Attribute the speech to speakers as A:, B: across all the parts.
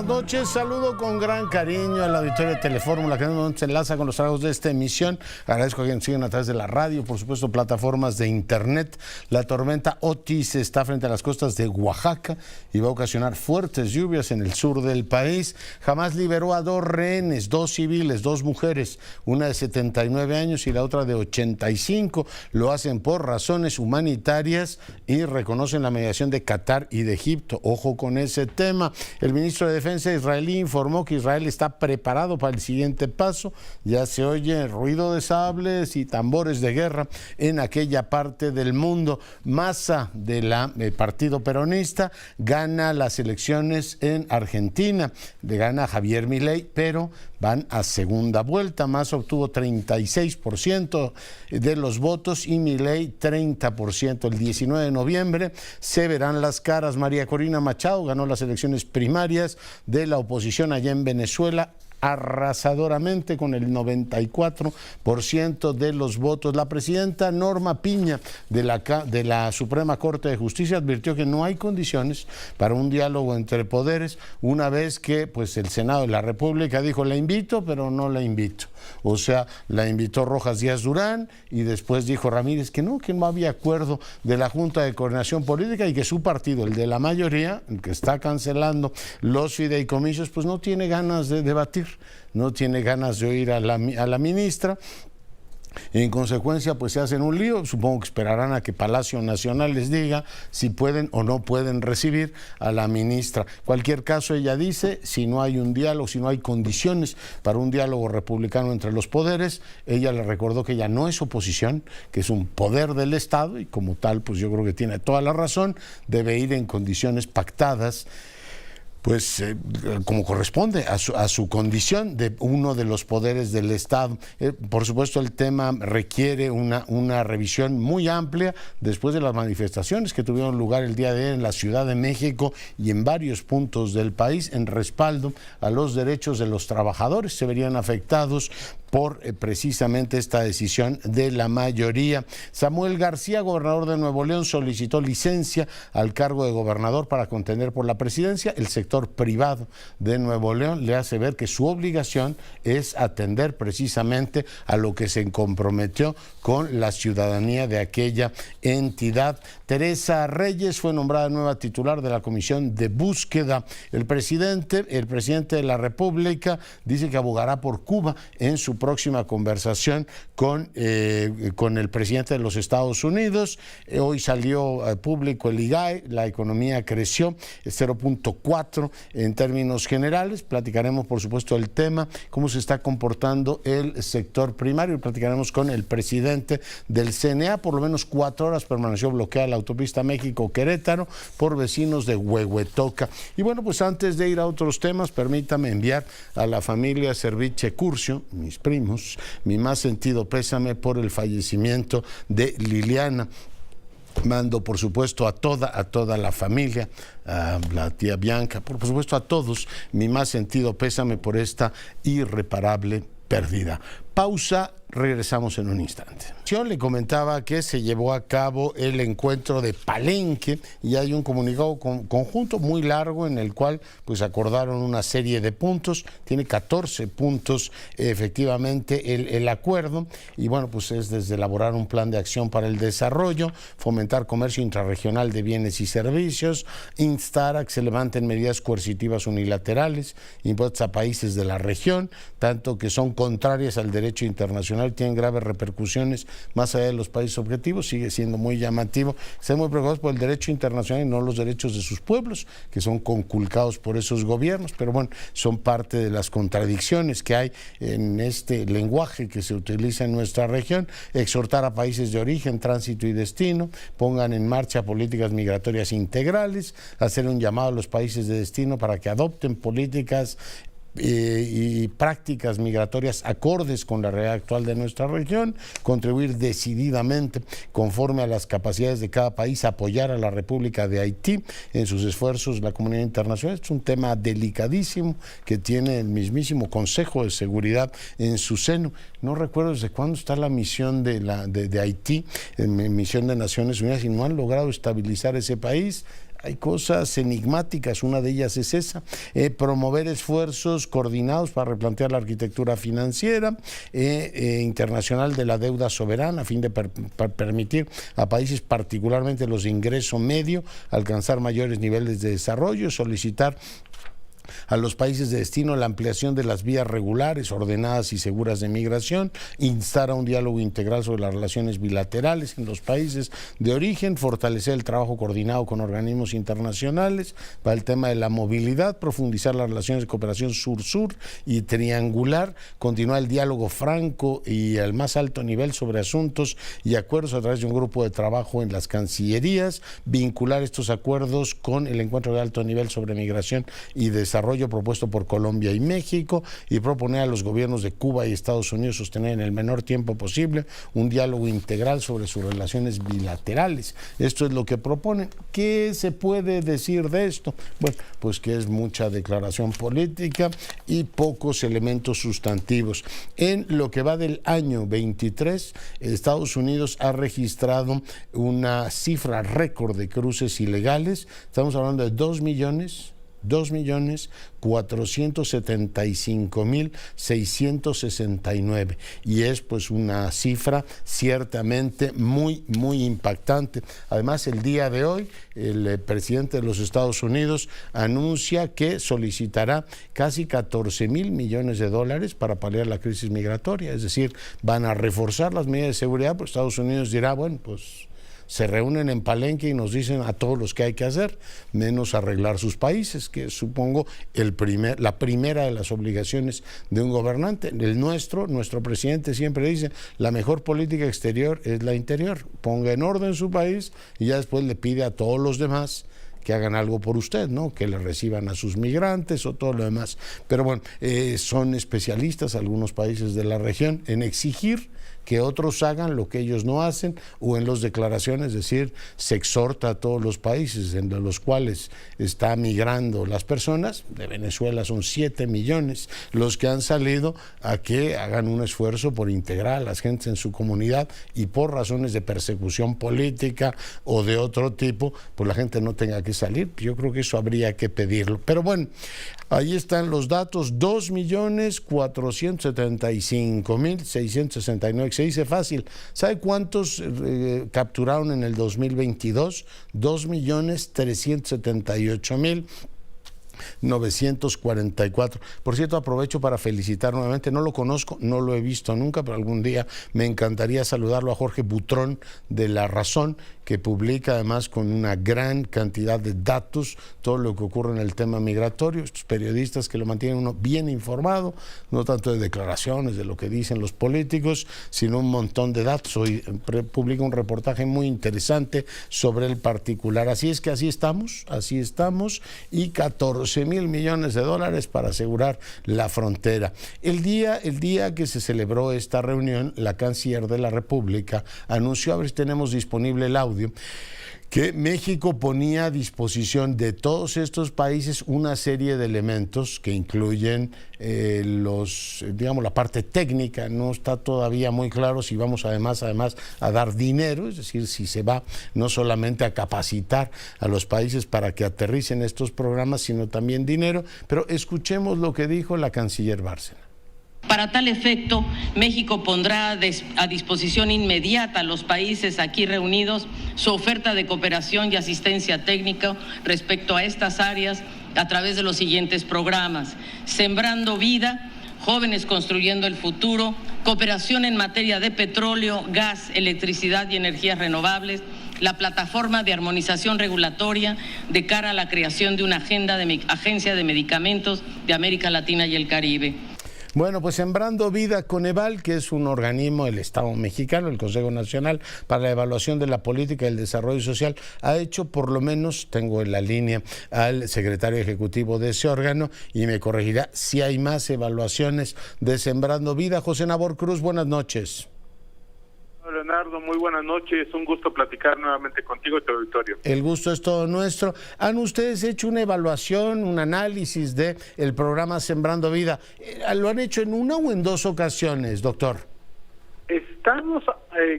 A: buenas noches. Saludo con gran cariño al auditorio de Telefórmula, que se enlaza con los tragos de esta emisión. Agradezco a quienes siguen a través de la radio, por supuesto, plataformas de internet. La tormenta Otis está frente a las costas de Oaxaca y va a ocasionar fuertes lluvias en el sur del país. Hamas liberó a 2 rehenes, 2 civiles, 2 mujeres, una de 79 años y la otra de 85. Lo hacen por razones humanitarias y reconocen la mediación de Qatar y de Egipto. Ojo con ese tema. El ministro de Defensa israelí informó que Israel está preparado para el siguiente paso. Ya se oye ruido de sables y tambores de guerra en aquella parte del mundo. Massa del partido peronista gana las elecciones en Argentina. Le gana a Javier Milei, pero van a segunda vuelta. Massa obtuvo 36% de los votos y Milei 30%. El 19 de noviembre se verán las caras. María Corina Machado ganó las elecciones primarias de la oposición allá en Venezuela arrasadoramente con el 94% de los votos. La presidenta Norma Piña de la Suprema Corte de Justicia advirtió que no hay condiciones para un diálogo entre poderes una vez que pues el Senado de la República dijo la invito pero no la invito. O sea, la invitó Rojas Díaz Durán y después dijo Ramírez que no había acuerdo de la Junta de Coordinación Política y que su partido, el de la mayoría, el que está cancelando los fideicomisos, pues no tiene ganas de debatir, no tiene ganas de oír a la ministra. En consecuencia, pues se hacen un lío. Supongo que esperarán a que Palacio Nacional les diga si pueden o no pueden recibir a la ministra. En cualquier caso, ella dice, si no hay un diálogo, si no hay condiciones para un diálogo republicano entre los poderes, ella le recordó que ella no es oposición, que es un poder del Estado y como tal, pues yo creo que tiene toda la razón, debe ir en condiciones pactadas, pues como corresponde a su condición de uno de los poderes del Estado. Por supuesto, el tema requiere una revisión muy amplia después de las manifestaciones que tuvieron lugar el día de ayer en la Ciudad de México y en varios puntos del país en respaldo a los derechos de los trabajadores. Se verían afectados por precisamente esta decisión de la mayoría. Samuel García, gobernador de Nuevo León, solicitó licencia al cargo de gobernador para contender por la presidencia. El sector privado de Nuevo León le hace ver que su obligación es atender precisamente a lo que se comprometió con la ciudadanía de aquella entidad. Teresa Reyes fue nombrada nueva titular de la Comisión de Búsqueda. El presidente de la República dice que abogará por Cuba en su próxima conversación con el presidente de los Estados Unidos. Hoy salió público el IGAE, la economía creció 0.4 en términos generales. Platicaremos, por supuesto, el tema, cómo se está comportando el sector primario. Platicaremos con el presidente del CNA. Por lo menos 4 horas permaneció bloqueada la autopista México-Querétaro por vecinos de Huehuetoca. Y bueno, pues antes de ir a otros temas, permítame enviar a la familia Serviche Curcio, mis primos, mi más sentido pésame por el fallecimiento de Liliana. Mando, por supuesto, a toda la familia, a la tía Bianca, por supuesto a todos, mi más sentido pésame por esta irreparable pérdida. Pausa, regresamos en un instante. Yo le comentaba que se llevó a cabo el encuentro de Palenque y hay un comunicado conjunto muy largo en el cual pues acordaron una serie de puntos. Tiene 14 puntos efectivamente el acuerdo y bueno, pues es desde elaborar un plan de acción para el desarrollo, fomentar comercio intrarregional de bienes y servicios, instar a que se levanten medidas coercitivas unilaterales impuestas a países de la región, tanto que son contrarias al derecho internacional, tienen graves repercusiones más allá de los países objetivos. Sigue siendo muy llamativo. Están muy preocupados por el derecho internacional y no los derechos de sus pueblos, que son conculcados por esos gobiernos, pero bueno, son parte de las contradicciones que hay en este lenguaje que se utiliza en nuestra región. Exhortar a países de origen, tránsito y destino, pongan en marcha políticas migratorias integrales, hacer un llamado a los países de destino para que adopten políticas y prácticas migratorias acordes con la realidad actual de nuestra región, contribuir decididamente conforme a las capacidades de cada país, apoyar a la República de Haití en sus esfuerzos, la comunidad internacional. Es un tema delicadísimo que tiene el mismísimo Consejo de Seguridad en su seno. No recuerdo desde cuándo está la misión de Haití, misión de Naciones Unidas, y no han logrado estabilizar ese país. hay cosas enigmáticas, una de ellas es esa, promover esfuerzos coordinados para replantear la arquitectura financiera internacional de la deuda soberana a fin de permitir a países, particularmente los de ingreso medio, alcanzar mayores niveles de desarrollo, solicitar a los países de destino la ampliación de las vías regulares, ordenadas y seguras de migración, instar a un diálogo integral sobre las relaciones bilaterales en los países de origen, fortalecer el trabajo coordinado con organismos internacionales para el tema de la movilidad, profundizar las relaciones de cooperación sur-sur y triangular, continuar el diálogo franco y al más alto nivel sobre asuntos y acuerdos a través de un grupo de trabajo en las cancillerías, vincular estos acuerdos con el encuentro de alto nivel sobre migración y desarrollo propuesto por Colombia y México, y proponer a los gobiernos de Cuba y Estados Unidos sostener en el menor tiempo posible un diálogo integral sobre sus relaciones bilaterales. Esto es lo que proponen. ¿Qué se puede decir de esto? Bueno, pues que es mucha declaración política y pocos elementos sustantivos. En lo que va del año 23, Estados Unidos ha registrado una cifra récord de cruces ilegales. Estamos hablando de 2.475.669, y es pues una cifra ciertamente muy impactante. Además, el día de hoy el presidente de los Estados Unidos anuncia que solicitará casi 14,000 millones de dólares para paliar la crisis migratoria, es decir, van a reforzar las medidas de seguridad, pues Estados Unidos dirá, bueno, pues se reúnen en Palenque y nos dicen a todos los que hay que hacer, menos arreglar sus países, que es, supongo, la primera de las obligaciones de un gobernante. Nuestro presidente siempre dice, la mejor política exterior es la interior. Ponga en orden su país y ya después le pide a todos los demás que hagan algo por usted, ¿no? Que le reciban a sus migrantes o todo lo demás. Pero bueno, son especialistas algunos países de la región en exigir que otros hagan lo que ellos no hacen, o en las declaraciones, es decir, se exhorta a todos los países entre los cuales está migrando las personas. De Venezuela son 7 millones los que han salido, a que hagan un esfuerzo por integrar a las gentes en su comunidad, y por razones de persecución política o de otro tipo, pues la gente no tenga que salir. Yo creo que eso habría que pedirlo. Pero bueno, ahí están los datos: 2.475.669. Se dice fácil. ¿Sabe cuántos capturaron en el 2022? 2.378.944. Por cierto, aprovecho para felicitar nuevamente, no lo conozco, no lo he visto nunca, pero algún día me encantaría saludarlo, a Jorge Butrón de La Razón, que publica además con una gran cantidad de datos todo lo que ocurre en el tema migratorio. Estos periodistas que lo mantienen uno bien informado, no tanto de declaraciones de lo que dicen los políticos, sino un montón de datos. Hoy publica un reportaje muy interesante sobre el particular. Así es que así estamos, y 14,000 millones de dólares para asegurar la frontera. El día que se celebró esta reunión, la canciller de la República anunció, a ver si tenemos disponible el audio, que México ponía a disposición de todos estos países una serie de elementos que incluyen la parte técnica. No está todavía muy claro si vamos además a dar dinero, es decir, si se va no solamente a capacitar a los países para que aterricen estos programas, sino también dinero. Pero escuchemos lo que dijo la canciller Bárcena.
B: Para tal efecto, México pondrá a disposición inmediata a los países aquí reunidos su oferta de cooperación y asistencia técnica respecto a estas áreas a través de los siguientes programas: Sembrando Vida, Jóvenes Construyendo el Futuro, cooperación en materia de petróleo, gas, electricidad y energías renovables, la plataforma de armonización regulatoria de cara a la creación de una agencia de medicamentos de América Latina y el Caribe.
A: Bueno, pues Sembrando Vida Coneval, que es un organismo del Estado mexicano, el Consejo Nacional para la Evaluación de la Política y el Desarrollo Social, ha hecho, por lo menos, tengo en la línea al secretario ejecutivo de ese órgano y me corregirá si hay más evaluaciones de Sembrando Vida. José Nabor Cruz, buenas noches.
C: Leonardo, muy buenas noches, un gusto platicar nuevamente contigo y tu auditorio.
A: El gusto es todo nuestro. ¿Han ustedes hecho una evaluación, un análisis de el programa Sembrando Vida? ¿Lo han hecho en una o en dos ocasiones, doctor?
C: Estamos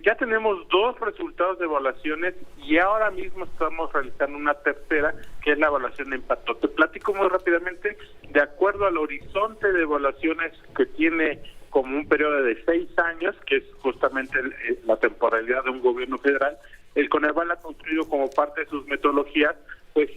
C: ya tenemos 2 resultados de evaluaciones y ahora mismo estamos realizando una tercera, que es la evaluación de impacto. Te platico muy rápidamente, de acuerdo al horizonte de evaluaciones que tiene como un periodo de 6 años, que es justamente la temporalidad de un gobierno federal, el Coneval ha construido como parte de sus metodologías, pues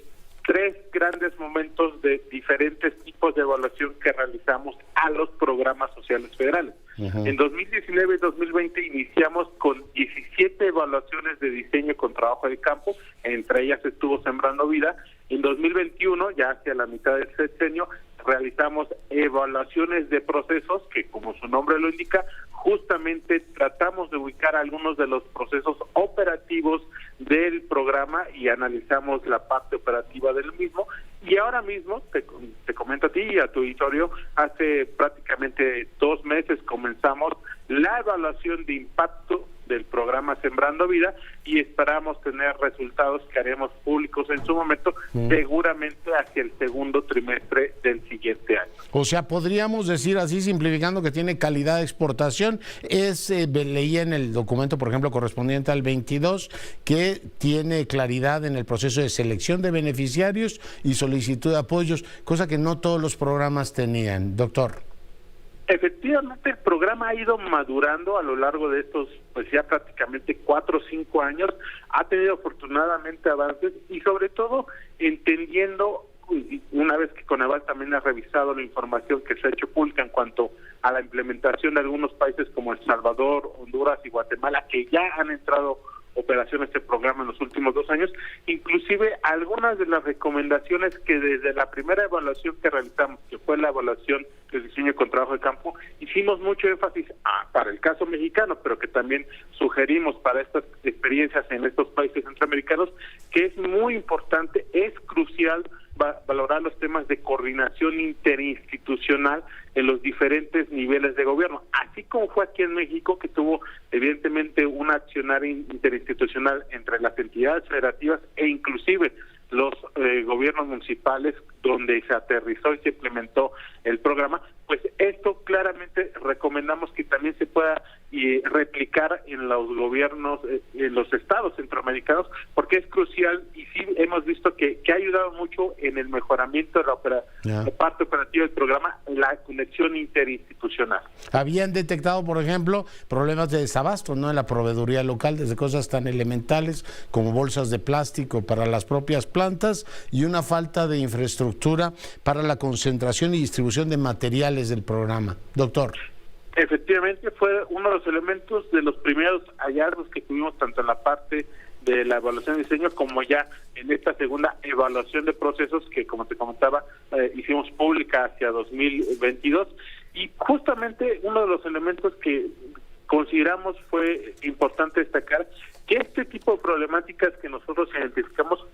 C: 3 grandes momentos de diferentes tipos de evaluación que realizamos a los programas sociales federales. En 2019 y 2020 iniciamos con 17 evaluaciones de diseño con trabajo de campo, entre ellas estuvo Sembrando Vida. En 2021, ya hacia la mitad del sexenio, realizamos evaluaciones de procesos que, como su nombre lo indica, justamente tratamos de ubicar algunos de los procesos operativos del programa y analizamos la parte operativa del mismo. Y ahora mismo, te comento a ti y a tu auditorio, hace prácticamente 2 meses comenzamos la evaluación de impacto del programa Sembrando Vida y esperamos tener resultados que haremos públicos en su momento, seguramente hacia el segundo trimestre del siguiente año.
A: O sea, podríamos decir así, simplificando, que tiene calidad de exportación. Leía en el documento, por ejemplo, correspondiente al 22, que tiene claridad en el proceso de selección de beneficiarios y solicitud de apoyos, cosa que no todos los programas tenían. Doctor.
C: Efectivamente, el programa ha ido madurando a lo largo de estos, pues ya prácticamente 4 o 5 años, ha tenido afortunadamente avances y sobre todo entendiendo, una vez que Coneval también ha revisado la información que se ha hecho pública en cuanto a la implementación de algunos países como El Salvador, Honduras y Guatemala, que ya han entrado operación este programa en los últimos 2 años, inclusive algunas de las recomendaciones que desde la primera evaluación que realizamos, que fue la evaluación del diseño con trabajo de campo, hicimos mucho énfasis para el caso mexicano, pero que también sugerimos para estas experiencias en estos países centroamericanos, que es muy importante, es crucial valorar los temas de coordinación interinstitucional en los diferentes niveles de gobierno, así como fue aquí en México, que tuvo evidentemente un accionar interinstitucional entre las entidades federativas e inclusive los gobiernos municipales, donde se aterrizó y se implementó el programa. Pues esto claramente recomendamos que también se pueda replicar en los gobiernos, en los estados centroamericanos, porque es crucial y sí hemos visto que ha ayudado mucho en el mejoramiento de la parte operativa del programa, la conexión interinstitucional.
A: Habían detectado, por ejemplo, problemas de desabasto, ¿no?, en la proveeduría local, desde cosas tan elementales como bolsas de plástico para las propias plantas y una falta de infraestructura para la concentración y distribución de materiales del programa. Doctor.
C: Efectivamente, fue uno de los elementos de los primeros hallazgos que tuvimos tanto en la parte de la evaluación de diseño como ya en esta segunda evaluación de procesos que, como te comentaba, hicimos pública hacia 2022. Y justamente uno de los elementos que consideramos fue importante destacar que este tipo de problemáticas que nosotros identificamos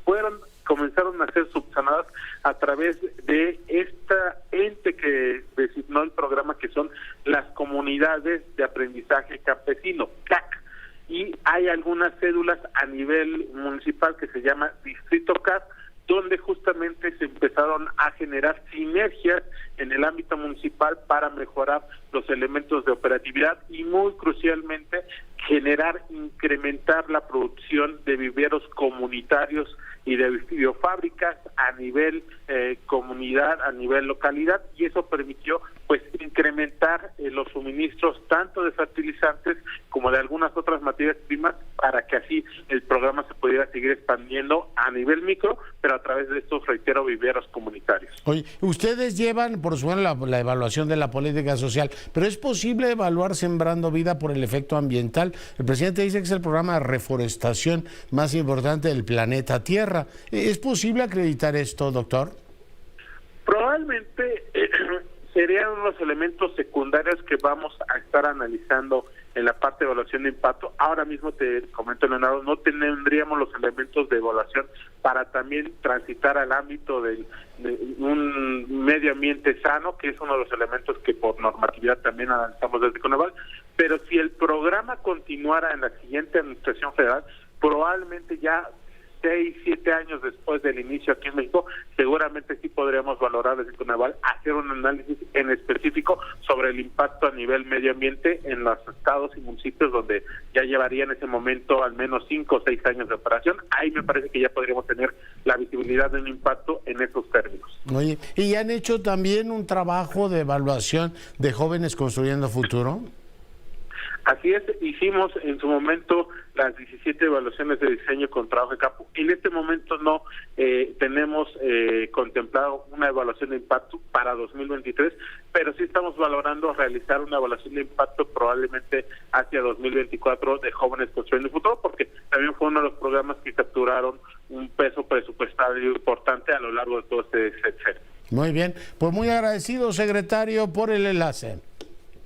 C: comenzaron a ser subsanadas a través de esta ente que designó el programa, que son las comunidades de aprendizaje campesino, CAC, y hay algunas cédulas a nivel municipal que se llama Distrito CAC, donde justamente se empezaron a generar sinergias en el ámbito municipal para mejorar los elementos de operatividad y muy crucialmente incrementar la producción de viveros comunitarios y de biofábricas a nivel comunidad, a nivel localidad, y eso permitió pues incrementar los suministros tanto de fertilizantes como de algunas otras materias primas para que así el programa se pudiera seguir expandiendo a nivel micro, pero a través de estos, reitero, viveros comunitarios.
A: Oye, ustedes llevan, por supuesto, la evaluación de la política social, pero ¿es posible evaluar Sembrando Vida por el efecto ambiental? El presidente dice que es el programa de reforestación más importante del planeta Tierra. ¿Es posible acreditar esto, doctor?
C: Probablemente serían unos elementos secundarios que vamos a estar analizando en la parte de evaluación de impacto. Ahora mismo te comento, Leonardo, no tendríamos los elementos de evaluación para también transitar al ámbito de un medio ambiente sano, que es uno de los elementos que por normatividad también analizamos desde Coneval, pero si el programa continuara en la siguiente administración federal, probablemente ya 6, 7 años después del inicio aquí en México, seguramente sí podríamos valorar desde CONAVAL hacer un análisis en específico sobre el impacto a nivel medio ambiente en los estados y municipios donde ya llevaría en ese momento al menos 5 o 6 años de operación. Ahí me parece que ya podríamos tener la visibilidad de un impacto en esos términos.
A: Oye, ¿y han hecho también un trabajo de evaluación de Jóvenes Construyendo Futuro?
C: Así es, hicimos en su momento las 17 evaluaciones de diseño con trabajo de campo. En este momento no tenemos contemplado una evaluación de impacto para 2023, pero sí estamos valorando realizar una evaluación de impacto probablemente hacia 2024 de Jóvenes Construyendo el Futuro, porque también fue uno de los programas que capturaron un peso presupuestario importante a lo largo de todo este sexenio.
A: Muy bien, pues muy agradecido, secretario, por el enlace.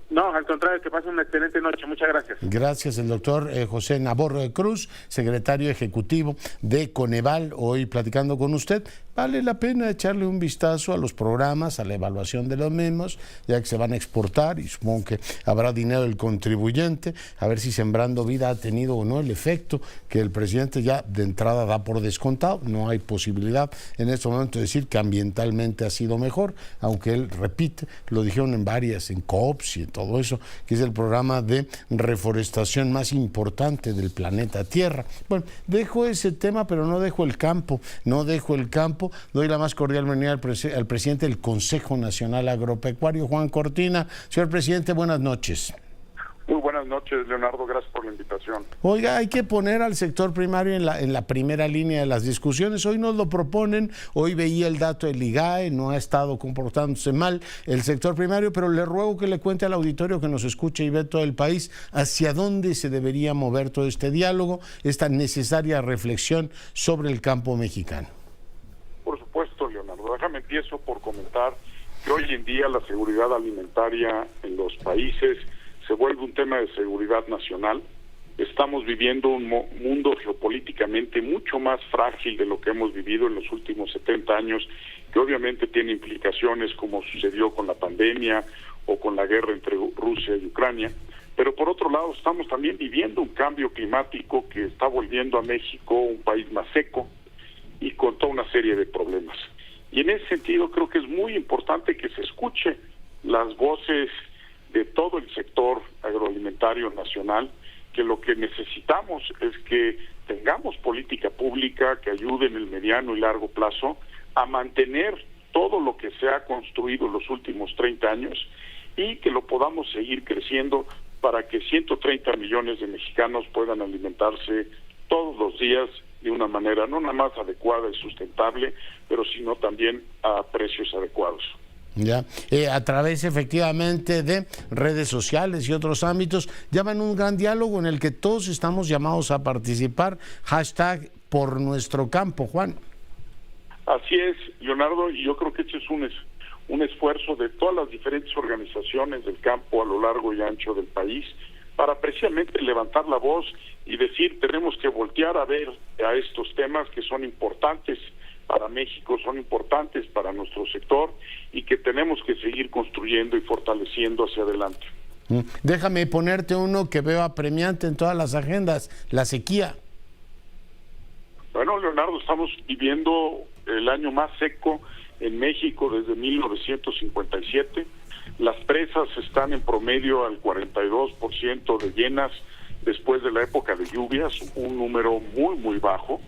C: No, al contrario, que pase una excelente noche. Muchas gracias.
A: Gracias, el doctor José Navarro de Cruz, secretario ejecutivo de Coneval, hoy platicando con usted. Vale la pena echarle un vistazo a los programas, a la evaluación de los mismos, ya que se van a exportar y supongo que habrá dinero del contribuyente, a ver si Sembrando Vida ha tenido o no el efecto que el presidente ya de entrada da por descontado. No hay posibilidad en este momento de decir que ambientalmente ha sido mejor, aunque él repite, lo dijeron en varias, en COPS y en todo eso, que es el programa de reforestación más importante del planeta Tierra. Bueno, dejo ese tema, pero no dejo el campo, Doy la más cordial bienvenida al presidente del Consejo Nacional Agropecuario, Juan Cortina. Señor presidente, buenas noches.
D: Muy buenas noches, Leonardo, gracias por la invitación.
A: Oiga, hay que poner al sector primario en la primera línea de las discusiones. Hoy nos lo proponen, hoy veía el dato del IGAE, no ha estado comportándose mal el sector primario, pero le ruego que le cuente al auditorio que nos escuche y ve todo el país hacia dónde se debería mover todo este diálogo, esta necesaria reflexión sobre el campo mexicano.
D: Por supuesto, Leonardo, déjame empiezo por comentar que hoy en día la seguridad alimentaria en los países se vuelve un tema de seguridad nacional. Estamos viviendo un mundo geopolíticamente mucho más frágil de lo que hemos vivido en los últimos 70 años, que obviamente tiene implicaciones como sucedió con la pandemia o con la guerra entre Rusia y Ucrania. Pero por otro lado estamos también viviendo un cambio climático que está volviendo a México un país más seco y con toda una serie de problemas. Y en ese sentido creo que es muy importante que se escuche las voces de todo el sector agroalimentario nacional, que lo que necesitamos es que tengamos política pública que ayude en el mediano y largo plazo a mantener todo lo que se ha construido en los últimos 30 años y que lo podamos seguir creciendo para que 130 millones de mexicanos puedan alimentarse todos los días de una manera no nada más adecuada y sustentable, pero sino también a precios adecuados.
A: Ya, a través efectivamente de redes sociales y otros ámbitos, llaman un gran diálogo en el que todos estamos llamados a participar, hashtag por nuestro campo, Juan.
D: Así es, Leonardo, y yo creo que este es un esfuerzo de todas las diferentes organizaciones del campo a lo largo y ancho del país, para precisamente levantar la voz y decir, tenemos que voltear a ver a estos temas que son importantes para México, son importantes para nuestro sector y que tenemos que seguir construyendo y fortaleciendo hacia adelante.
A: Déjame ponerte uno que veo apremiante en todas las agendas, la sequía.
D: Bueno, Leonardo, estamos viviendo el año más seco en México desde 1957. Las presas están en promedio al 42% de llenas después de la época de lluvias, un número muy, muy bajo.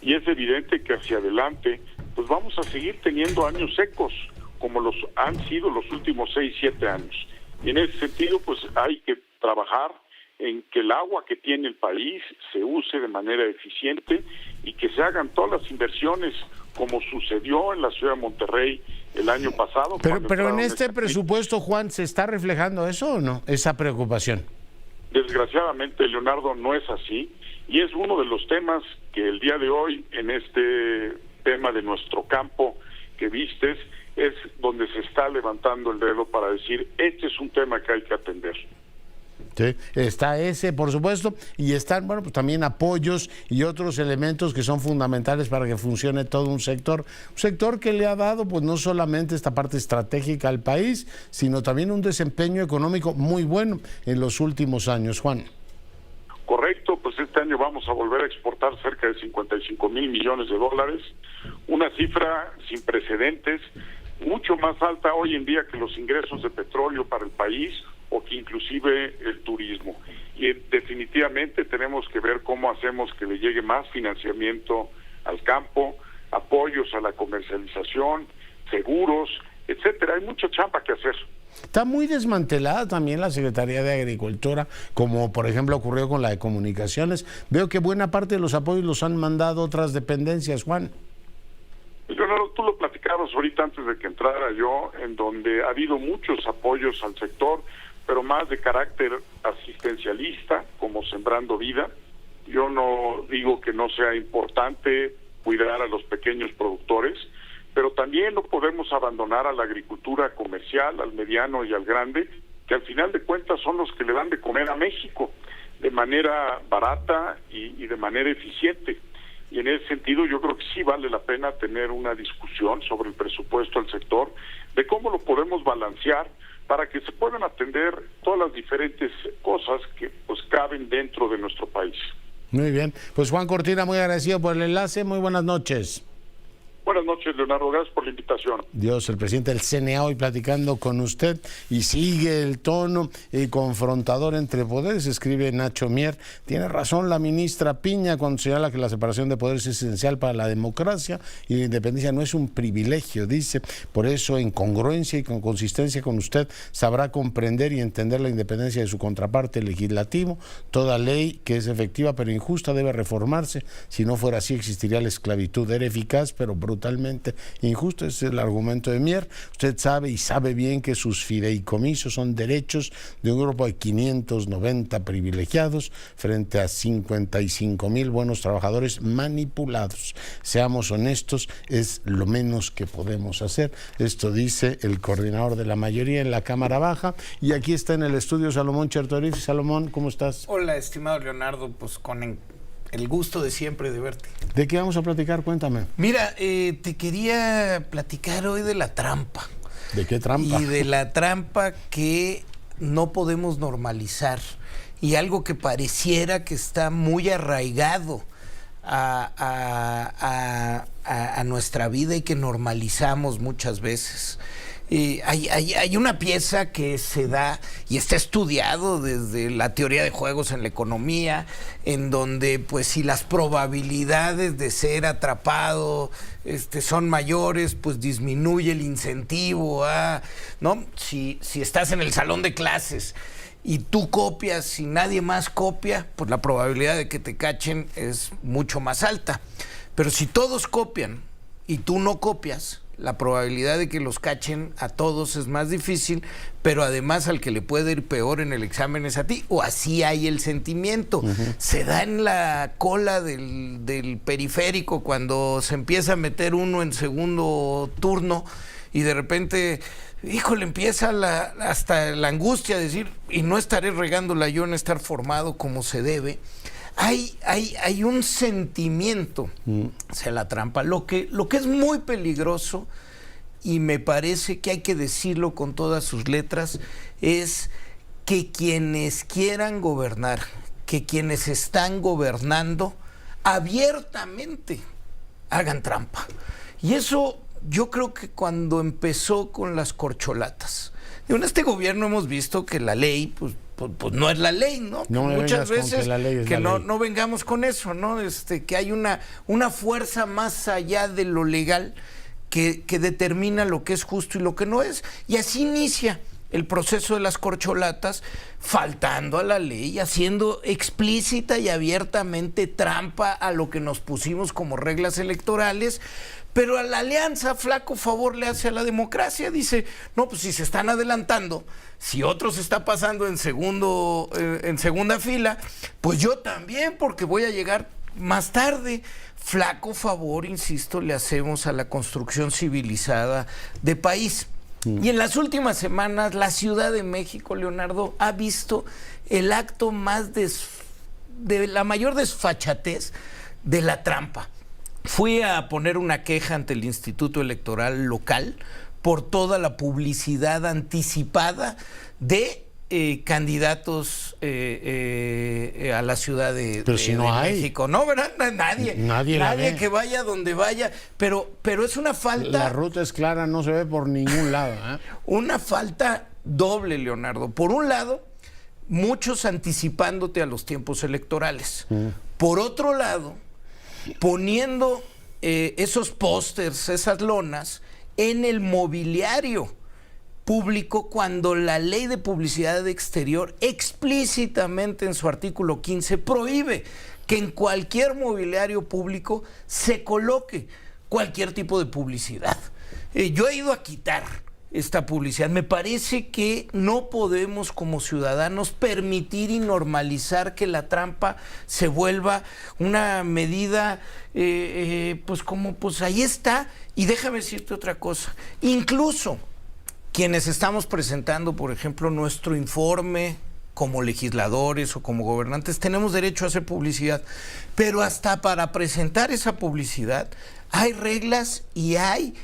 D: Y es evidente que hacia adelante pues vamos a seguir teniendo años secos como los han sido los últimos 6-7 años. Y en ese sentido pues hay que trabajar en que el agua que tiene el país se use de manera eficiente y que se hagan todas las inversiones como sucedió en la ciudad de Monterrey el año pasado.
A: Pero en este presupuesto, Juan, ¿se está reflejando eso o no? Esa preocupación.
D: Desgraciadamente, Leonardo, no es así. Y es uno de los temas que el día de hoy, en este tema de nuestro campo que vistes, es donde se está levantando el dedo para decir, este es un tema que hay que atender.
A: Sí, está ese, por supuesto, y están, bueno, pues también apoyos y otros elementos que son fundamentales para que funcione todo un sector que le ha dado, pues no solamente esta parte estratégica al país, sino también un desempeño económico muy bueno en los últimos años, Juan.
D: Correcto, pues este año vamos a volver a exportar cerca de 55,000 millones de dólares, una cifra sin precedentes, mucho más alta hoy en día que los ingresos de petróleo para el país o que inclusive el turismo. Y definitivamente tenemos que ver cómo hacemos que le llegue más financiamiento al campo, apoyos a la comercialización, seguros, etcétera. Hay mucha chamba que hacer.
A: Está muy desmantelada también la Secretaría de Agricultura, como por ejemplo ocurrió con la de Comunicaciones. Veo que buena parte de los apoyos los han mandado otras dependencias, Juan.
D: Leonardo, tú lo platicabas ahorita antes de que entrara yo, en donde ha habido muchos apoyos al sector, pero más de carácter asistencialista, como Sembrando Vida. Yo no digo que no sea importante cuidar a los pequeños productores, pero también no podemos abandonar a la agricultura comercial, al mediano y al grande, que al final de cuentas son los que le dan de comer a México de manera barata y de manera eficiente. Y en ese sentido yo creo que sí vale la pena tener una discusión sobre el presupuesto del sector, de cómo lo podemos balancear para que se puedan atender todas las diferentes cosas que pues caben dentro de nuestro país.
A: Muy bien, pues Juan Cortina, muy agradecido por el enlace, muy buenas noches.
D: Buenas noches, Leonardo, gracias por la invitación.
A: Dios, el presidente del CNA hoy platicando con usted y sigue el tono confrontador entre poderes, escribe Nacho Mier. Tiene razón la ministra Piña cuando señala que la separación de poderes es esencial para la democracia y la independencia no es un privilegio, dice. Por eso, en congruencia y con consistencia con usted, sabrá comprender y entender la independencia de su contraparte legislativo. Toda ley que es efectiva pero injusta debe reformarse. Si no fuera así, existiría la esclavitud. Era eficaz, pero brutalmente injusto. Ese es el argumento de Mier. Usted sabe y sabe bien que sus fideicomisos son derechos de un grupo de 590 privilegiados frente a 55,000 buenos trabajadores manipulados. Seamos honestos, es lo menos que podemos hacer. Esto dice el coordinador de la mayoría en la Cámara Baja. Y aquí está en el estudio Salomón Chertorif. Salomón, ¿cómo estás?
E: Hola, estimado Leonardo, pues con el gusto de siempre de verte.
A: ¿De qué vamos a platicar? Cuéntame.
E: Mira, te quería platicar hoy de la trampa.
A: ¿De qué trampa?
E: Y de la trampa que no podemos normalizar. Y algo que pareciera que está muy arraigado a nuestra vida y que normalizamos muchas veces. Hay una pieza que se da y está estudiado desde la teoría de juegos en la economía, en donde pues si las probabilidades de ser atrapado son mayores, pues disminuye el incentivo ¿no? Si estás en el salón de clases y tú copias y nadie más copia, pues la probabilidad de que te cachen es mucho más alta. Pero si todos copian y tú no copias, la probabilidad de que los cachen a todos es más difícil, pero además al que le puede ir peor en el examen es a ti, o así hay el sentimiento. Se da en la cola del periférico cuando se empieza a meter uno en segundo turno y de repente, híjole, empieza hasta la angustia de decir, y no estaré regándola yo en estar formado como se debe. Hay un sentimiento hacia la trampa. Lo que es muy peligroso, y me parece que hay que decirlo con todas sus letras, es que quienes quieran gobernar, que quienes están gobernando, abiertamente hagan trampa. Y eso yo creo que cuando empezó con las corcholatas. En este gobierno hemos visto que la ley, pues no es la ley, ¿no?
A: No
E: muchas veces
A: que
E: no vengamos con eso, ¿no? Que hay una fuerza más allá de lo legal que determina lo que es justo y lo que no es. Y así inicia el proceso de las corcholatas, faltando a la ley, haciendo explícita y abiertamente trampa a lo que nos pusimos como reglas electorales. Pero a la alianza flaco favor le hace a la democracia. Dice, no, pues si se están adelantando, si otro se está pasando en segunda fila, pues yo también, porque voy a llegar más tarde. Flaco favor, insisto, le hacemos a la construcción civilizada de país. Y en las últimas semanas, la Ciudad de México, Leonardo, ha visto el acto más de la mayor desfachatez de la trampa. Fui a poner una queja ante el Instituto Electoral local por toda la publicidad anticipada de candidatos a la ciudad de México. No, ¿verdad? Nadie que vaya donde vaya, pero es una falta.
A: La ruta es clara, no se ve por ningún lado.
E: Una falta doble, Leonardo. Por un lado, muchos anticipándote a los tiempos electorales. Por otro lado, poniendo esos pósters, esas lonas, en el mobiliario público, cuando la ley de publicidad exterior explícitamente en su artículo 15 prohíbe que en cualquier mobiliario público se coloque cualquier tipo de publicidad. Yo he ido a quitar esta publicidad. Me parece que no podemos como ciudadanos permitir y normalizar que la trampa se vuelva una medida, pues ahí está. Y déjame decirte otra cosa, incluso quienes estamos presentando, por ejemplo, nuestro informe como legisladores o como gobernantes, tenemos derecho a hacer publicidad, pero hasta para presentar esa publicidad hay reglas y hay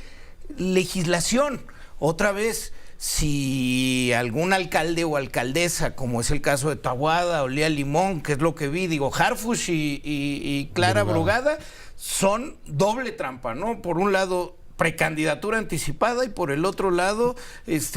E: legislación. Otra vez, si algún alcalde o alcaldesa, como es el caso de Taboada, olía limón, que es lo que vi, digo, Harfuch y Clara Brugada, son doble trampa, ¿no? Por un lado, precandidatura anticipada, y por el otro lado,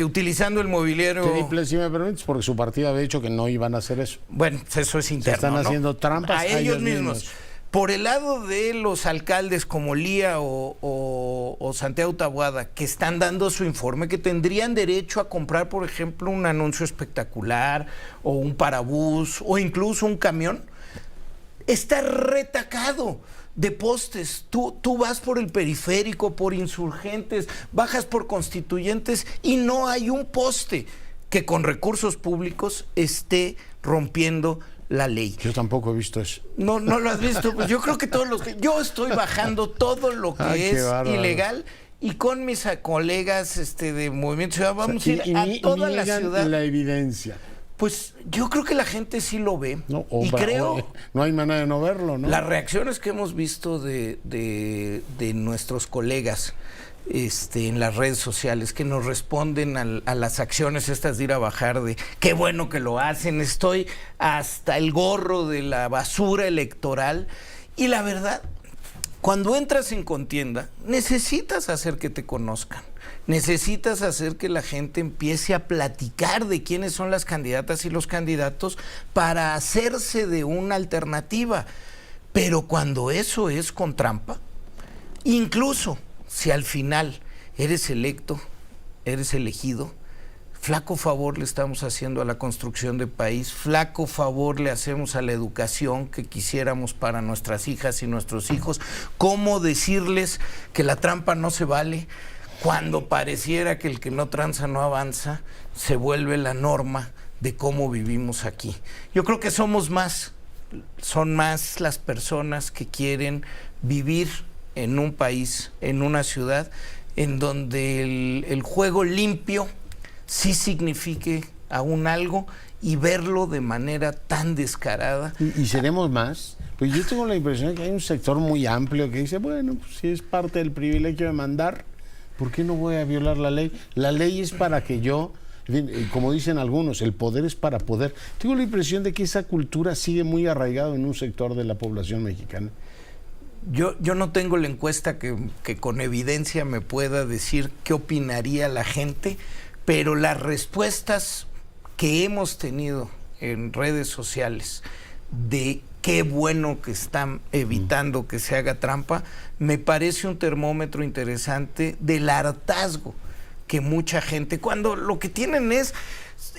E: utilizando el mobiliario.
A: Triple, si me permites, porque su partido había dicho que no iban a hacer eso.
E: Bueno, eso es interno.
A: Se están haciendo trampas
E: a ellos mismos. Por el lado de los alcaldes como Lía o Santiago Taboada, que están dando su informe, que tendrían derecho a comprar, por ejemplo, un anuncio espectacular o un parabús o incluso un camión, está retacado de postes. Tú vas por el Periférico, por Insurgentes, bajas por Constituyentes y no hay un poste que con recursos públicos esté rompiendo la ley.
A: Yo tampoco he visto eso.
E: No lo has visto. Pues yo creo que yo estoy bajando todo lo que es ilegal, y con mis colegas de Movimiento Ciudadano vamos a ir a toda la ciudad.
A: La evidencia.
E: Pues yo creo que la gente sí lo ve.
A: No hay manera de no verlo, ¿no?
E: Las reacciones que hemos visto de nuestros colegas en las redes sociales, que nos responden a las acciones estas de ir a bajar, de qué bueno que lo hacen, estoy hasta el gorro de la basura electoral. Y la verdad, cuando entras en contienda, necesitas hacer que te conozcan, necesitas hacer que la gente empiece a platicar de quiénes son las candidatas y los candidatos para hacerse de una alternativa. Pero cuando eso es con trampa, incluso si al final eres electo, eres elegido, flaco favor le estamos haciendo a la construcción de país, flaco favor le hacemos a la educación que quisiéramos para nuestras hijas y nuestros hijos. ¿Cómo decirles que la trampa no se vale cuando pareciera que el que no tranza no avanza? Se vuelve la norma de cómo vivimos aquí. Yo creo que son más las personas que quieren vivir en un país, en una ciudad, en donde el juego limpio sí signifique aún algo, y verlo de manera tan descarada.
A: ¿Y seremos más? Pues yo tengo la impresión de que hay un sector muy amplio que dice, bueno, pues si es parte del privilegio de mandar, ¿por qué no voy a violar la ley? La ley es para que yo, como dicen algunos, el poder es para poder. Tengo la impresión de que esa cultura sigue muy arraigada en un sector de la población mexicana.
E: Yo no tengo la encuesta que con evidencia me pueda decir qué opinaría la gente, pero las respuestas que hemos tenido en redes sociales de qué bueno que están evitando que se haga trampa, me parece un termómetro interesante del hartazgo que mucha gente, cuando lo que tienen es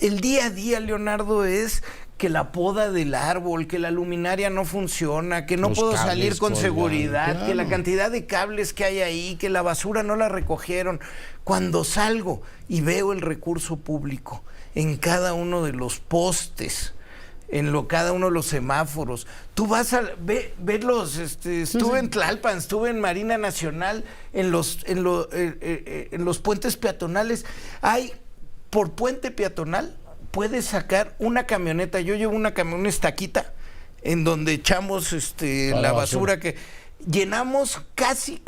E: el día a día, Leonardo, es que la poda del árbol, que la luminaria no funciona, que no puedo salir con seguridad, claro, que la cantidad de cables que hay ahí, que la basura no la recogieron. Cuando salgo y veo el recurso público en cada uno de los postes, cada uno de los semáforos, tú vas a ver los, estuve en Tlalpan, estuve en Marina Nacional, en los puentes peatonales, por puente peatonal puedes sacar una camioneta. Yo llevo una estaquita en donde echamos la basura, que llenamos casi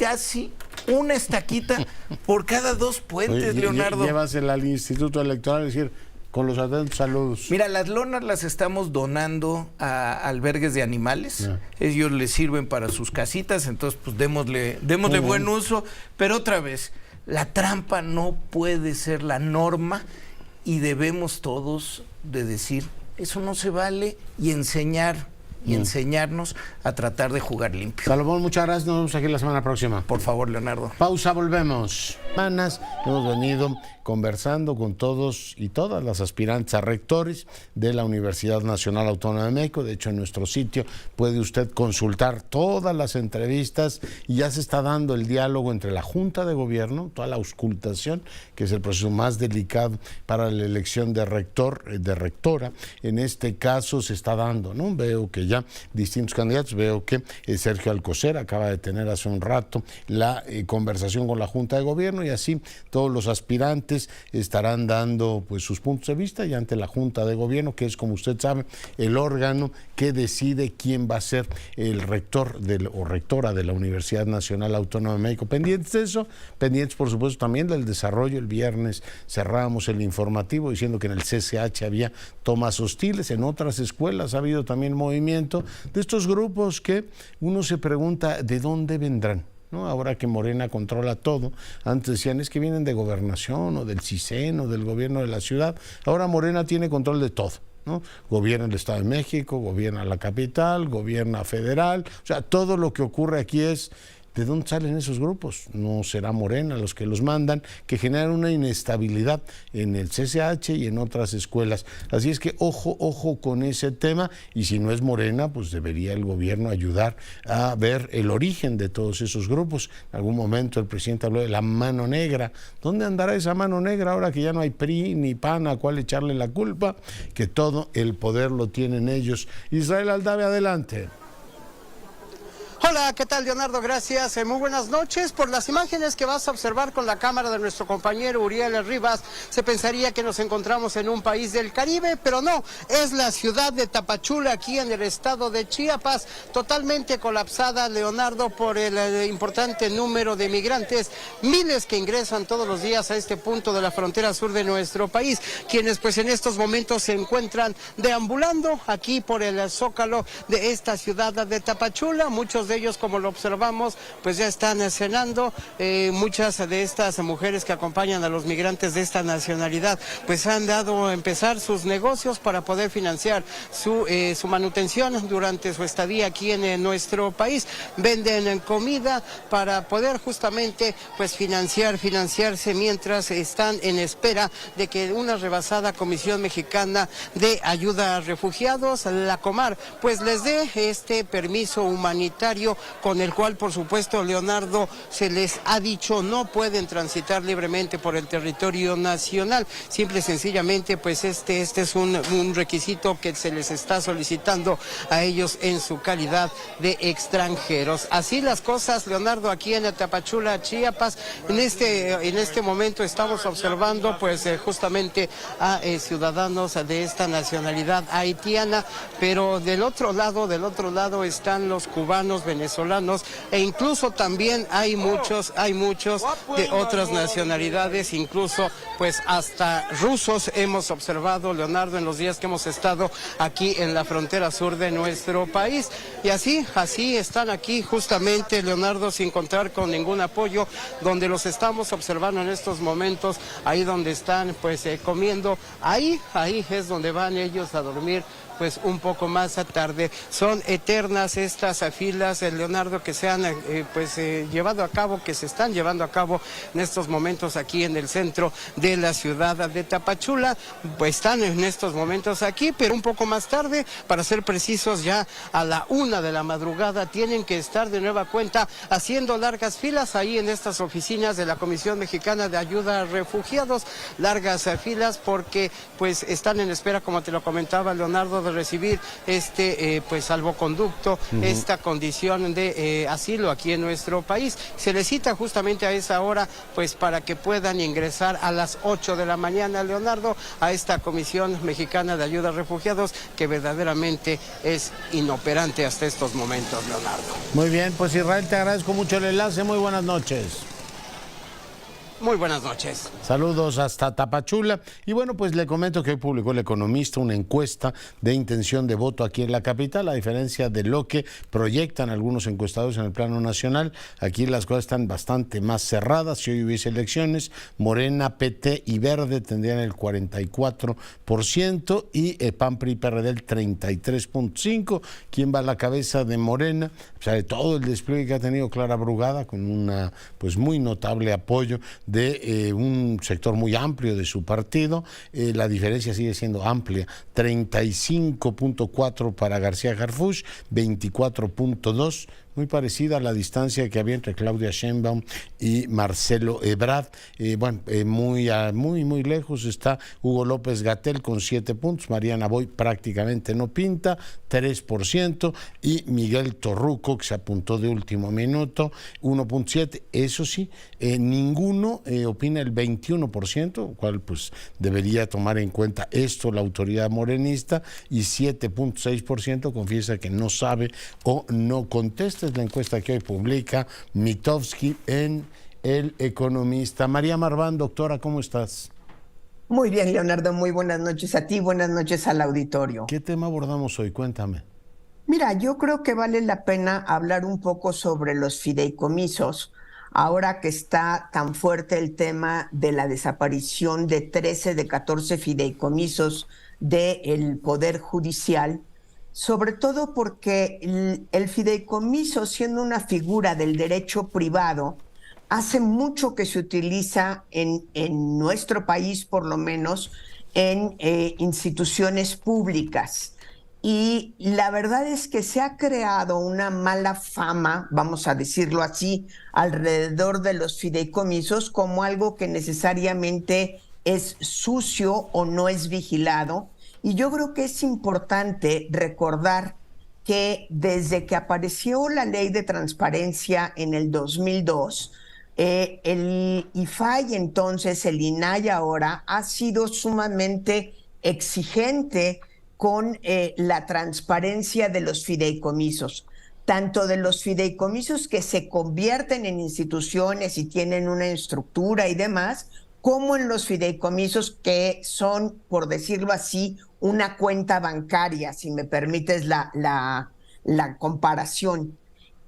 E: una estaquita por cada 2 puentes. Leonardo.
A: Llévasela al Instituto Electoral y decir, con los atentos saludos.
E: Mira, las lonas las estamos donando a albergues de animales. Ellos les sirven para sus casitas, entonces pues démosle buen uso. Pero otra vez, la trampa no puede ser la norma y debemos todos de decir, eso no se vale, y enseñarnos a tratar de jugar limpio.
A: Salomón, muchas gracias. Nos vemos aquí la semana próxima.
E: Por favor, Leonardo.
A: Pausa, volvemos. Semanas hemos venido conversando con todos y todas las aspirantes a rectores de la Universidad Nacional Autónoma de México. De hecho, en nuestro sitio puede usted consultar todas las entrevistas y ya se está dando el diálogo entre la Junta de Gobierno, toda la auscultación, que es el proceso más delicado para la elección de rector, de rectora. En este caso se está dando, ¿no? Veo que ya distintos candidatos, veo que Sergio Alcocer acaba de tener hace un rato la conversación con la Junta de Gobierno, y así todos los aspirantes estarán dando pues sus puntos de vista y ante la Junta de Gobierno, que es, como usted sabe, el órgano que decide quién va a ser el rector o rectora de la Universidad Nacional Autónoma de México. Pendientes de eso, pendientes por supuesto también del desarrollo. El viernes cerramos el informativo diciendo que en el CCH había tomas hostiles, en otras escuelas ha habido también movimiento de estos grupos que uno se pregunta de dónde vendrán, ¿no? Ahora que Morena controla todo. Antes decían es que vienen de Gobernación o del CISEN o del gobierno de la ciudad. Ahora Morena tiene control de todo, ¿no? Gobierna el Estado de México, gobierna la capital, gobierna federal. O sea, todo lo que ocurre aquí es ¿de dónde salen esos grupos? No será Morena los que los mandan, que generan una inestabilidad en el CCH y en otras escuelas. Así es que ojo con ese tema, y si no es Morena, pues debería el gobierno ayudar a ver el origen de todos esos grupos. En algún momento el presidente habló de la mano negra. ¿Dónde andará esa mano negra ahora que ya no hay PRI ni PAN a cuál echarle la culpa? Que todo el poder lo tienen ellos. Israel Aldave, adelante.
F: Hola, ¿qué tal, Leonardo? Gracias. Muy buenas noches. Por las imágenes que vas a observar con la cámara de nuestro compañero Uriel Rivas, se pensaría que nos encontramos en un país del Caribe, pero no. Es la ciudad de Tapachula, aquí en el estado de Chiapas, totalmente colapsada, Leonardo, por el importante número de migrantes, miles que ingresan todos los días a este punto de la frontera sur de nuestro país, quienes pues en estos momentos se encuentran deambulando aquí por el zócalo de esta ciudad de Tapachula. Muchos de ellos, como lo observamos, pues ya están cenando. Muchas de estas mujeres que acompañan a los migrantes de esta nacionalidad pues han dado a empezar sus negocios para poder financiar su manutención durante su estadía aquí en nuestro país. Venden comida para poder justamente pues financiarse mientras están en espera de que una rebasada Comisión Mexicana de Ayuda a Refugiados, la Comar, pues les dé este permiso humanitario con el cual, por supuesto, Leonardo, se les ha dicho no pueden transitar libremente por el territorio nacional. Simple y sencillamente, pues este es un requisito que se les está solicitando a ellos en su calidad de extranjeros. Así las cosas, Leonardo, aquí en Tapachula, Chiapas. En este momento estamos observando pues justamente a ciudadanos de esta nacionalidad haitiana, pero del otro lado están los cubanos, venezolanos, e incluso también hay muchos de otras nacionalidades, incluso pues hasta rusos hemos observado, Leonardo, en los días que hemos estado aquí en la frontera sur de nuestro país. Y así están aquí justamente, Leonardo, sin contar con ningún apoyo, donde los estamos observando en estos momentos, ahí donde están pues comiendo, ahí es donde van ellos a dormir pues un poco más tarde. Son eternas estas filas, Leonardo, que se han llevado a cabo, que se están llevando a cabo en estos momentos aquí en el centro de la ciudad de Tapachula. Pues están en estos momentos aquí, pero un poco más tarde, para ser precisos, ya a la 1 de la madrugada, tienen que estar de nueva cuenta haciendo largas filas ahí en estas oficinas de la Comisión Mexicana de Ayuda a Refugiados. Largas filas porque pues están en espera, como te lo comentaba, Leonardo, de recibir pues salvoconducto, esta condición de asilo aquí en nuestro país. Se les cita justamente a esa hora pues para que puedan ingresar a las 8 de la mañana, Leonardo, a esta Comisión Mexicana de Ayuda a Refugiados, que verdaderamente es inoperante hasta estos momentos, Leonardo.
A: Muy bien, pues Israel, te agradezco mucho el enlace. Muy buenas noches.
F: Muy buenas noches.
A: Saludos hasta Tapachula. Y bueno, pues le comento que hoy publicó El Economista una encuesta de intención de voto aquí en la capital, a diferencia de lo que proyectan algunos encuestadores en el plano nacional. Aquí las cosas están bastante más cerradas. Si hoy hubiese elecciones, Morena, PT y Verde tendrían el 44% y PAN, PRI, PRD el 33.5%. ¿Quién va a la cabeza de Morena? O sea, de todo el despliegue que ha tenido Clara Brugada, con una pues muy notable apoyo de un sector muy amplio de su partido. La diferencia sigue siendo amplia, 35.4 para García Harfuch, 24.2, muy parecida a la distancia que había entre Claudia Sheinbaum y Marcelo Ebrard. Muy lejos está Hugo López-Gatell con 7 puntos, Mariana Boy prácticamente no pinta, 3%, y Miguel Torruco, que se apuntó de último minuto, 1.7. Eso sí, ninguno opina el 21%, cual pues debería tomar en cuenta esto la autoridad morenista, y 7.6% confiesa que no sabe o no contesta. Es la encuesta que hoy publica Mitofsky en El Economista. María Marván, doctora, ¿cómo estás?
G: Muy bien, Leonardo, muy buenas noches a ti, buenas noches al auditorio.
A: ¿Qué tema abordamos hoy? Cuéntame.
G: Mira, yo creo que vale la pena hablar un poco sobre los fideicomisos, ahora que está tan fuerte el tema de la desaparición de 13 de 14 fideicomisos del Poder Judicial, sobre todo porque el fideicomiso, siendo una figura del derecho privado, hace mucho que se utiliza en nuestro país, por lo menos, en instituciones públicas. Y la verdad es que se ha creado una mala fama, vamos a decirlo así, alrededor de los fideicomisos como algo que necesariamente es sucio o no es vigilado. Y yo creo que es importante recordar que desde que apareció la Ley de Transparencia en el 2002, el IFAI, entonces el INAI ahora, ha sido sumamente exigente con la transparencia de los fideicomisos, tanto de los fideicomisos que se convierten en instituciones y tienen una estructura y demás, como en los fideicomisos que son, por decirlo así, una cuenta bancaria, si me permites la comparación.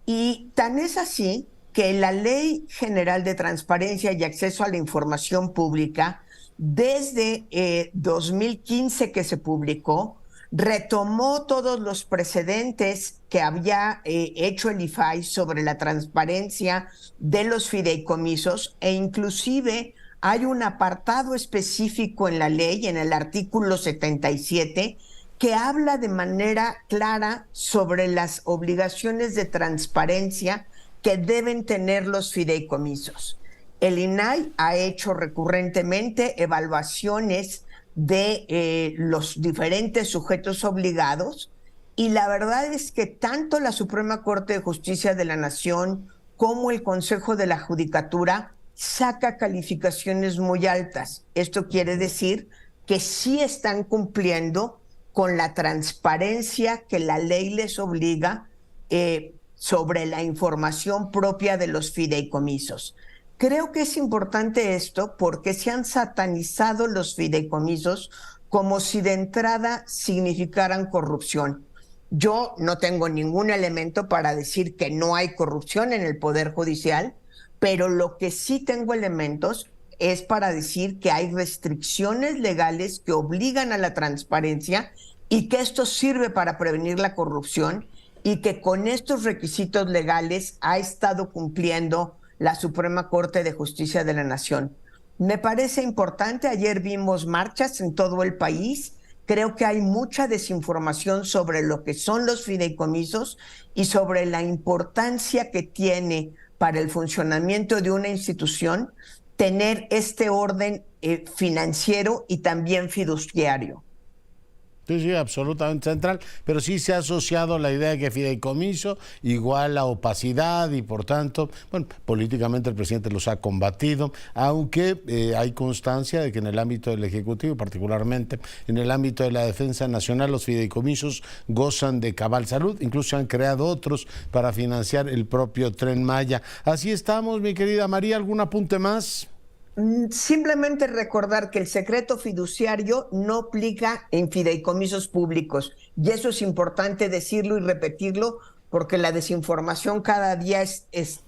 G: Y tan es así que la Ley General de Transparencia y Acceso a la Información Pública, desde 2015 que se publicó, retomó todos los precedentes que había hecho el IFAI sobre la transparencia de los fideicomisos, e inclusive hay un apartado específico en la ley, en el artículo 77, que habla de manera clara sobre las obligaciones de transparencia que deben tener los fideicomisos. El INAI ha hecho recurrentemente evaluaciones de los diferentes sujetos obligados, y la verdad es que tanto la Suprema Corte de Justicia de la Nación como el Consejo de la Judicatura saca calificaciones muy altas. Esto quiere decir que sí están cumpliendo con la transparencia que la ley les obliga sobre la información propia de los fideicomisos. Creo que es importante esto porque se han satanizado los fideicomisos como si de entrada significaran corrupción. Yo no tengo ningún elemento para decir que no hay corrupción en el Poder Judicial, pero lo que sí tengo elementos es para decir que hay restricciones legales que obligan a la transparencia y que esto sirve para prevenir la corrupción, y que con estos requisitos legales ha estado cumpliendo la Suprema Corte de Justicia de la Nación. Me parece importante, ayer vimos marchas en todo el país. Creo que hay mucha desinformación sobre lo que son los fideicomisos y sobre la importancia que tiene para el funcionamiento de una institución tener este orden financiero y también fiduciario.
A: Sí, absolutamente central, pero sí se ha asociado la idea de que fideicomiso igual a opacidad y por tanto, bueno, políticamente el presidente los ha combatido, aunque hay constancia de que en el ámbito del Ejecutivo, particularmente en el ámbito de la defensa nacional, los fideicomisos gozan de cabal salud, incluso se han creado otros para financiar el propio Tren Maya. Así estamos, mi querida María, ¿algún apunte más?
G: Simplemente recordar que el secreto fiduciario no aplica en fideicomisos públicos, y eso es importante decirlo y repetirlo, porque la desinformación cada día es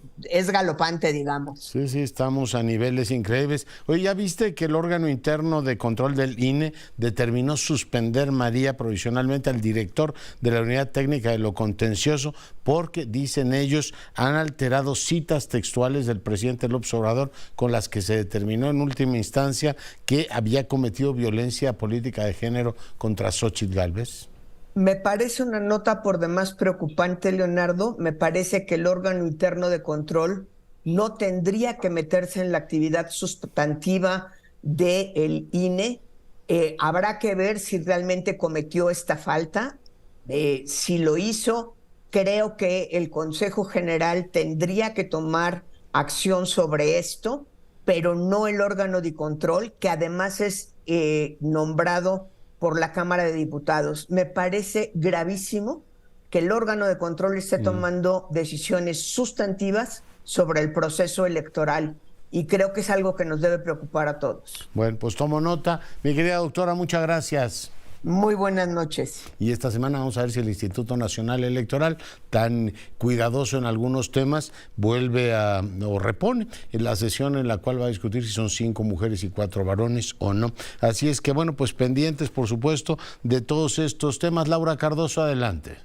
G: galopante, digamos.
A: Sí, estamos a niveles increíbles. Oye, ¿ya viste que el órgano interno de control del INE determinó suspender, María, provisionalmente al director de la Unidad Técnica de lo Contencioso porque, dicen ellos, han alterado citas textuales del presidente López Obrador con las que se determinó en última instancia que había cometido violencia política de género contra Xóchitl Gálvez?
G: Me parece una nota por demás preocupante, Leonardo. Me parece que el órgano interno de control no tendría que meterse en la actividad sustantiva del INE. Habrá que ver si realmente cometió esta falta. Si lo hizo, creo que el Consejo General tendría que tomar acción sobre esto, pero no el órgano de control, que además es nombrado por la Cámara de Diputados. Me parece gravísimo que el órgano de control esté tomando decisiones sustantivas sobre el proceso electoral, y creo que es algo que nos debe preocupar a todos.
A: Bueno, pues tomo nota. Mi querida doctora, muchas gracias.
G: Muy buenas noches.
A: Y esta semana vamos a ver si el Instituto Nacional Electoral, tan cuidadoso en algunos temas, vuelve o repone en la sesión en la cual va a discutir si son 5 mujeres y 4 varones o no. Así es que, bueno, pues pendientes, por supuesto, de todos estos temas. Laura Cardoso, adelante.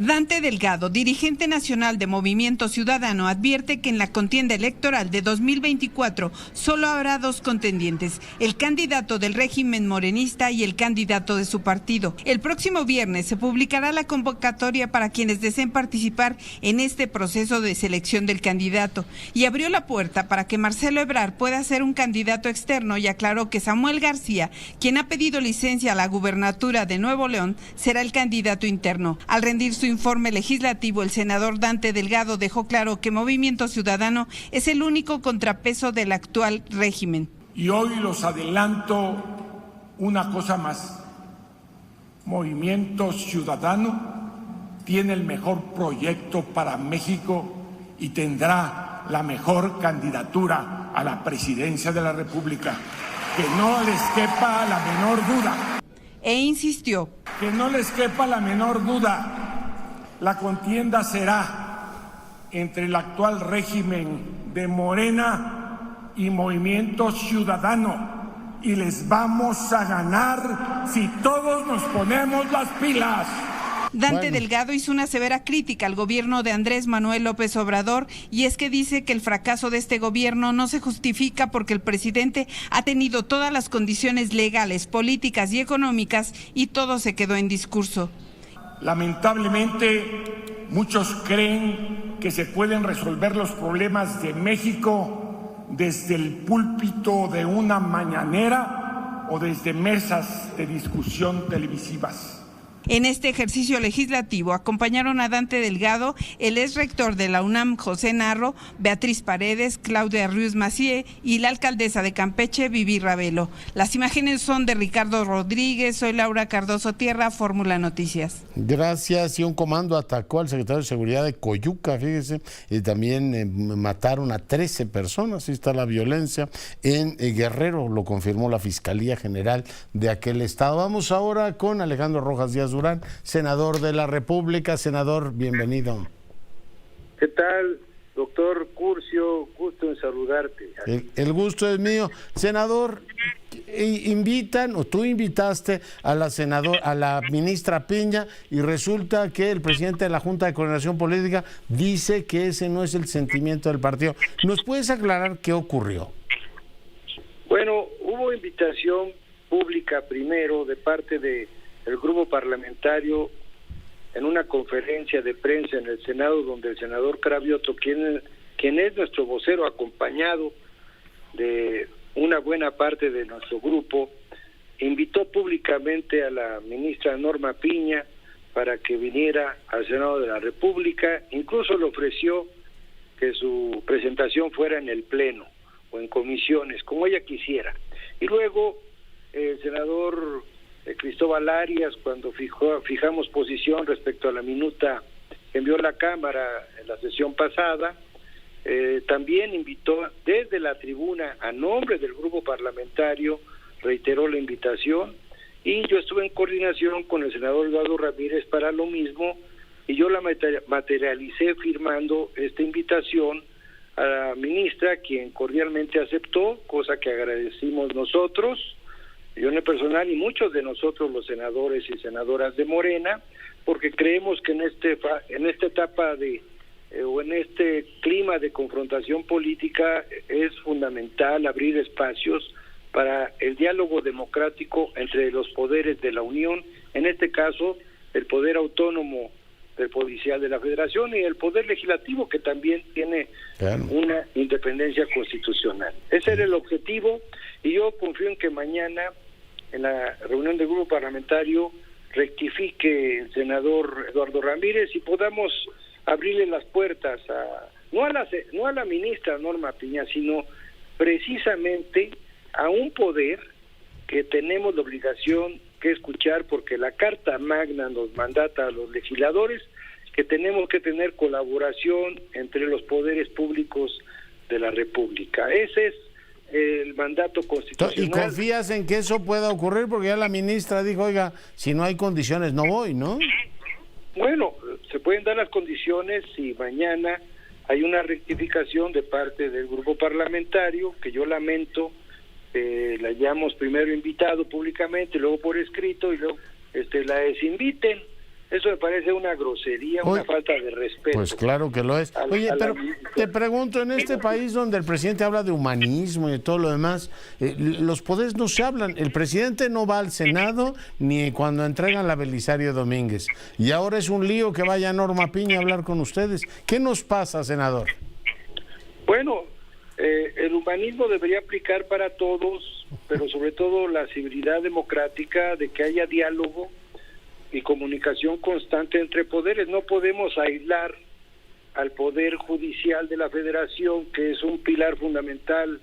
H: Dante Delgado, dirigente nacional de Movimiento Ciudadano, advierte que en la contienda electoral de 2024 solo habrá 2 contendientes, el candidato del régimen morenista y el candidato de su partido. El próximo viernes se publicará la convocatoria para quienes deseen participar en este proceso de selección del candidato, y abrió la puerta para que Marcelo Ebrard pueda ser un candidato externo, y aclaró que Samuel García, quien ha pedido licencia a la gubernatura de Nuevo León, será el candidato interno. Al rendir su informe legislativo, el senador Dante Delgado dejó claro que Movimiento Ciudadano es el único contrapeso del actual régimen.
I: Y hoy los adelanto una cosa más. Movimiento Ciudadano tiene el mejor proyecto para México y tendrá la mejor candidatura a la presidencia de la República. Que no les quepa la menor duda.
H: E insistió.
I: Que no les quepa la menor duda. La contienda será entre el actual régimen de Morena y Movimiento Ciudadano, y les vamos a ganar si todos nos ponemos las pilas.
H: Dante Delgado hizo una severa crítica al gobierno de Andrés Manuel López Obrador, y es que dice que el fracaso de este gobierno no se justifica porque el presidente ha tenido todas las condiciones legales, políticas y económicas, y todo se quedó en discurso.
I: Lamentablemente, muchos creen que se pueden resolver los problemas de México desde el púlpito de una mañanera o desde mesas de discusión televisivas.
H: En este ejercicio legislativo acompañaron a Dante Delgado el ex rector de la UNAM, José Narro, Beatriz Paredes, Claudia Ruiz Massieu y la alcaldesa de Campeche, Vivi Ravelo. Las imágenes son de Ricardo Rodríguez. Soy Laura Cardoso Tierra, Fórmula Noticias.
A: Gracias. Y un comando atacó al secretario de Seguridad de Coyuca, fíjese, y también mataron a 13 personas. Ahí está la violencia en Guerrero, lo confirmó la Fiscalía General de aquel estado. Vamos ahora con Alejandro Rojas Díaz Durán, senador de la República. Senador, bienvenido.
J: ¿Qué tal, doctor Curcio? Gusto en saludarte.
A: El gusto es mío. Senador, invitan, o tú invitaste a la ministra Piña, y resulta que el presidente de la Junta de Coordinación Política dice que ese no es el sentimiento del partido. ¿Nos puedes aclarar qué ocurrió?
J: Bueno, hubo invitación pública primero de parte del grupo parlamentario en una conferencia de prensa en el Senado, donde el senador Cravioto, quien es nuestro vocero, acompañado de una buena parte de nuestro grupo, invitó públicamente a la ministra Norma Piña para que viniera al Senado de la República. Incluso le ofreció que su presentación fuera en el Pleno o en comisiones, como ella quisiera. Y luego el senador Cristóbal Arias, cuando fijamos posición respecto a la minuta que envió la Cámara en la sesión pasada, también invitó desde la tribuna a nombre del grupo parlamentario, reiteró la invitación, y yo estuve en coordinación con el senador Eduardo Ramírez para lo mismo, y yo la materialicé firmando esta invitación a la ministra, quien cordialmente aceptó, cosa que agradecimos nosotros, yo en el personal y muchos de nosotros los senadores y senadoras de Morena, porque creemos que en esta etapa o en este clima de confrontación política es fundamental abrir espacios para el diálogo democrático entre los poderes de la Unión, en este caso el poder autónomo del policial de la Federación y el poder legislativo, que también tiene una independencia constitucional. Ese era el objetivo, y yo confío en que mañana en la reunión del grupo parlamentario rectifique el senador Eduardo Ramírez y podamos abrirle las puertas no a la ministra Norma Piña, sino precisamente a un poder que tenemos la obligación que escuchar, porque la Carta Magna nos mandata a los legisladores que tenemos que tener colaboración entre los poderes públicos de la República. Ese es el mandato constitucional.
A: ¿Y confías en que eso pueda ocurrir? Porque ya la ministra dijo, oiga, si no hay condiciones no voy, ¿no?
J: Bueno, se pueden dar las condiciones si mañana hay una rectificación de parte del grupo parlamentario, que yo lamento la hayamos primero invitado públicamente, luego por escrito, y luego la desinviten. Eso me parece una grosería, una falta de respeto.
A: Pues claro que lo es. Oye, pero te pregunto, en este país donde el presidente habla de humanismo y de todo lo demás, los poderes no se hablan. El presidente no va al Senado ni cuando entregan la Belisario Domínguez. Y ahora es un lío que vaya Norma Piña a hablar con ustedes. ¿Qué nos pasa, senador?
J: Bueno, el humanismo debería aplicar para todos, pero sobre todo la civilidad democrática, de que haya diálogo y comunicación constante entre poderes. No podemos aislar al Poder Judicial de la Federación, que es un pilar fundamental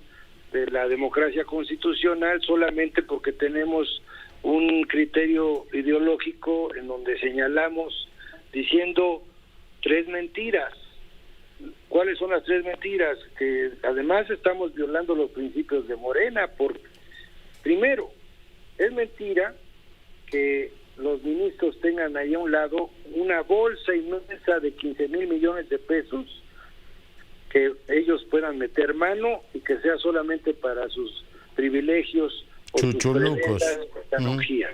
J: de la democracia constitucional, solamente porque tenemos un criterio ideológico en donde señalamos diciendo 3 mentiras. ¿Cuáles son las 3 mentiras? Que además estamos violando los principios de Morena. Primero, es mentira que los ministros tengan ahí a un lado una bolsa inmensa de 15,000 millones de pesos que ellos puedan meter mano y que sea solamente para sus privilegios o
A: chuchulucos.
J: Sus tecnologías.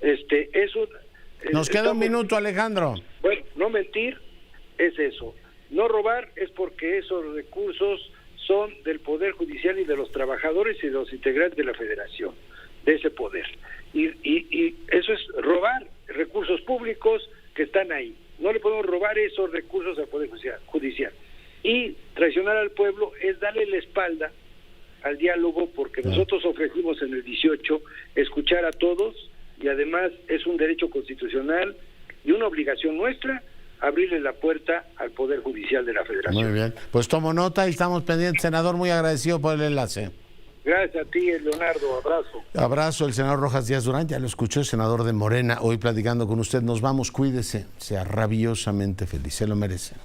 J: Eso
A: nos queda un minuto, Alejandro.
J: Bueno, no mentir es eso. No robar es porque esos recursos son del Poder Judicial y de los trabajadores y de los integrantes de la Federación, de ese poder. Y eso es robar recursos públicos que están ahí. No le podemos robar esos recursos al Poder Judicial. Y traicionar al pueblo es darle la espalda al diálogo, porque nosotros ofrecimos en el 18 escuchar a todos, y además es un derecho constitucional y una obligación nuestra abrirle la puerta al Poder Judicial de la Federación.
A: Muy bien, pues tomo nota y estamos pendientes, senador, muy agradecido por el enlace.
J: Gracias a ti, Leonardo, abrazo.
A: Abrazo, el senador Rojas Díaz Durán, ya lo escuchó, el senador de Morena, hoy platicando con usted. Nos vamos, cuídese, sea rabiosamente feliz, se lo merece.